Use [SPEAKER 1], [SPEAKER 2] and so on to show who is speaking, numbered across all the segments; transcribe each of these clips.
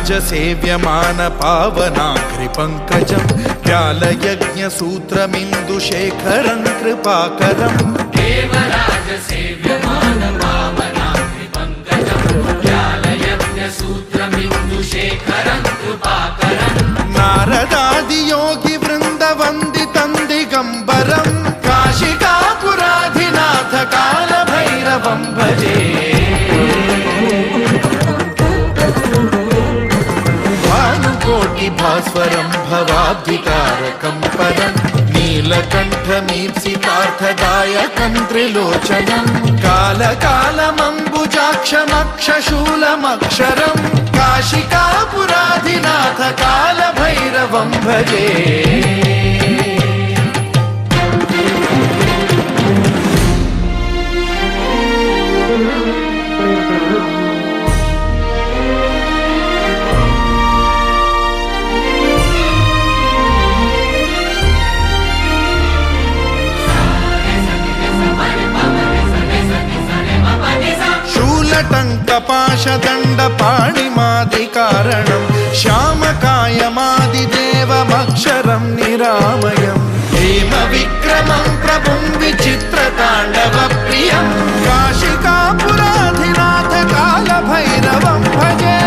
[SPEAKER 1] सेव्यमान पावनाग्रिपङ्कजं व्यालयज्ञसूत्रमिन्दुशेखरं कृपाकरं
[SPEAKER 2] देवराज सेव्यमान पावनाग्रिपङ्कजं व्यालयज्ञसूत्रमिन्दुशेखरं कृपाकरं
[SPEAKER 1] नारदादियोगिवृन्दवन्दितं दिगम्बरं काशिकापुराधिनाथ कालभैरवं भजे भास्वरं भवाब्धितारकं परं नीलकण्ठमीप्सितार्थदायकं त्रिलोचनं कालकालमम्बुजाक्षमक्षशूलमक्षरं काशिकापुराधिनाथ कालभैरवं भजे टङ्कपाशदण्डपाणिमादिकारणं श्यामकायमादिदेवमक्षरं निरामयं हेमविक्रमं प्रभुं विचित्रताण्डवप्रियं काशिकापुराधिनाथ कालभैरवं भजे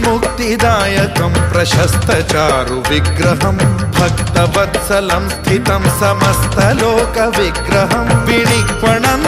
[SPEAKER 1] मुक्तिदायकं प्रशस्तचारुविग्रहं भक्तवत्सलं स्थितं समस्तलोकविग्रहं विनिक्वणं